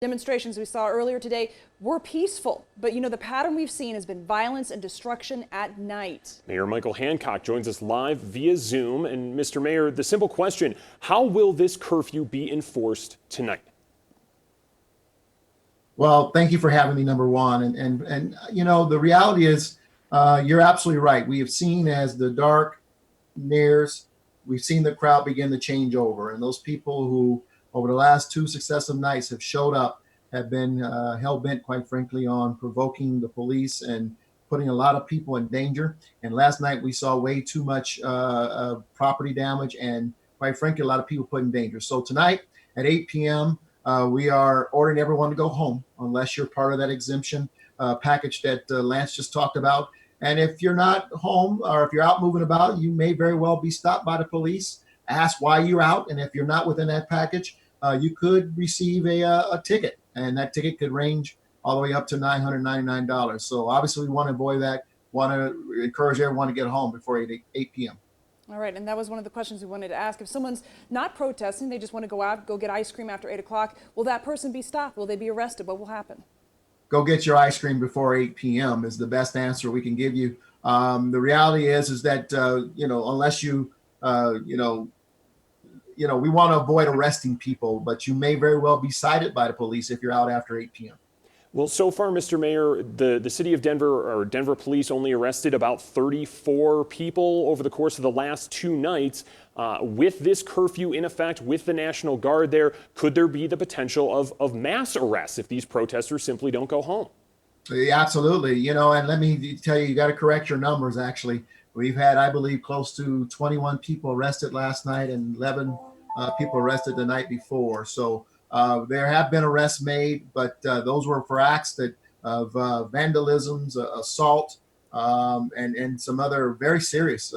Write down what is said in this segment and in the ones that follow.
Demonstrations we saw earlier today were peaceful, but the pattern we've seen has been violence and destruction at night. Mayor Michael Hancock joins us live via Zoom. And Mr. Mayor, the simple question, how will this curfew be enforced tonight? Well, thank you for having me, number one. And the reality is, you're absolutely right. We have seen as the dark nears, we've seen the crowd begin to change over. And those people who, over the last two successive nights, have showed up, have been hell-bent, quite frankly, on provoking the police and putting a lot of people in danger. And last night we saw way too much property damage and, quite frankly, a lot of people put in danger. So tonight at 8 p.m., we are ordering everyone to go home unless you're part of that exemption package that Lance just talked about. And if you're not home or if you're out moving about, you may very well be stopped by the police, ask why you're out. And if you're not within that package, you could receive a ticket. And that ticket could range all the way up to $999. So obviously we want to avoid that, want to encourage everyone to get home before 8 p.m. All right, and that was one of the questions we wanted to ask. If someone's not protesting, they just want to go out, go get ice cream after 8 o'clock, will that person be stopped? Will they be arrested? What will happen? Go get your ice cream before 8 p.m. is the best answer we can give you. The reality is that, unless you, we want to avoid arresting people, but you may very well be cited by the police if you're out after 8 p.m. Well, so far, Mr. Mayor, the city of Denver, or Denver police, only arrested about 34 people over the course of the last 2 nights. With this curfew in effect, with the National Guard there, could there be the potential of mass arrests if these protesters simply don't go home? Yeah, absolutely. And let me tell you, you got to correct your numbers, actually. We've had, I believe, close to 21 people arrested last night and 11 people arrested the night before. So there have been arrests made, but those were for acts of vandalisms, assault, and some other very serious,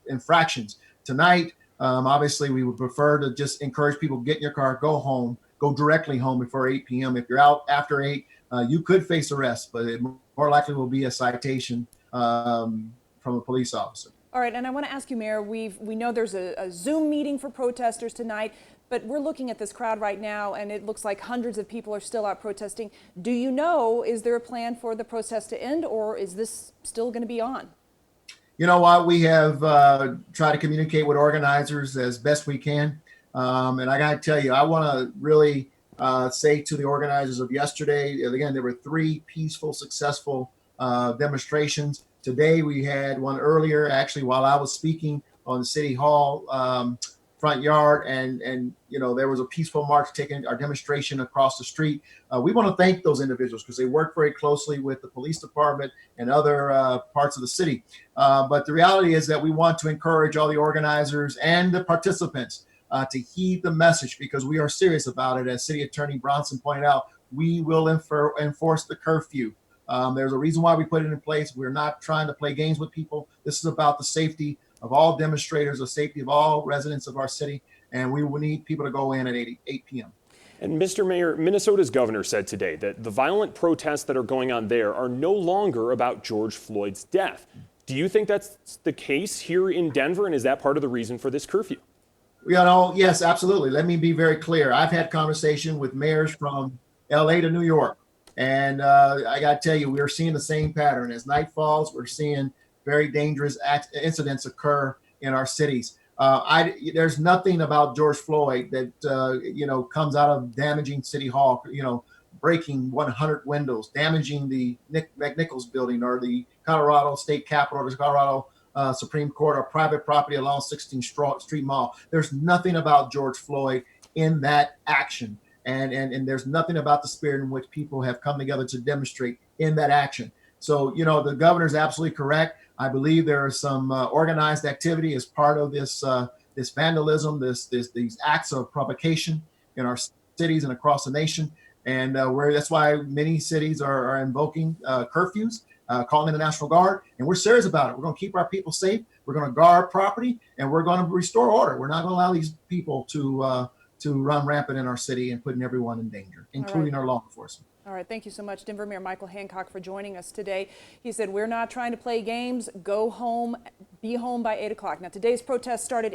infractions. Tonight, obviously, we would prefer to just encourage people to get in your car, go home, go directly home before 8 p.m. If you're out after 8, you could face arrest, but it more likely will be a citation from a police officer. All right, and I want to ask you, Mayor, we know there's a Zoom meeting for protesters tonight, but we're looking at this crowd right now, and it looks like hundreds of people are still out protesting. Do you know, is there a plan for the protest to end, or is this still going to be on? You know what? We have tried to communicate with organizers as best we can. And I got to tell you, I want to really say to the organizers of yesterday, again, there were 3 peaceful, successful demonstrations. Today we had one earlier, actually, while I was speaking on the City Hall front yard, and there was a peaceful march taking our demonstration across the street. We want to thank those individuals because they work very closely with the police department and other parts of the city. But the reality is that we want to encourage all the organizers and the participants to heed the message, because we are serious about it. As City Attorney Bronson pointed out, we will enforce the curfew. There's a reason why we put it in place. We're not trying to play games with people. This is about the safety of all demonstrators, the safety of all residents of our city, and we will need people to go in at 8 p.m. And Mr. Mayor, Minnesota's governor said today that the violent protests that are going on there are no longer about George Floyd's death. Do you think that's the case here in Denver, and is that part of the reason for this curfew? Yes, absolutely. Let me be very clear. I've had conversation with mayors from LA to New York, and I got to tell you, we're seeing the same pattern. As night falls, we're seeing very dangerous incidents occur in our cities. There's nothing about George Floyd that comes out of damaging City Hall, breaking 100 windows, damaging the McNichols building or the Colorado State Capitol or the Colorado Supreme Court or private property along 16th Street Mall. There's nothing about George Floyd in that action. And there's nothing about the spirit in which people have come together to demonstrate in that action. So, the governor's absolutely correct. I believe there is some organized activity as part of this vandalism, these acts of provocation in our cities and across the nation. And that's why many cities are invoking curfews, calling in the National Guard. And we're serious about it. We're going to keep our people safe. We're going to guard property, and we're going to restore order. We're not going to allow these people to run rampant in our city and putting everyone in danger, including our law enforcement. All right, thank you so much, Denver Mayor Michael Hancock, for joining us today. He said, we're not trying to play games. Go home, be home by 8 o'clock. Now, today's protest started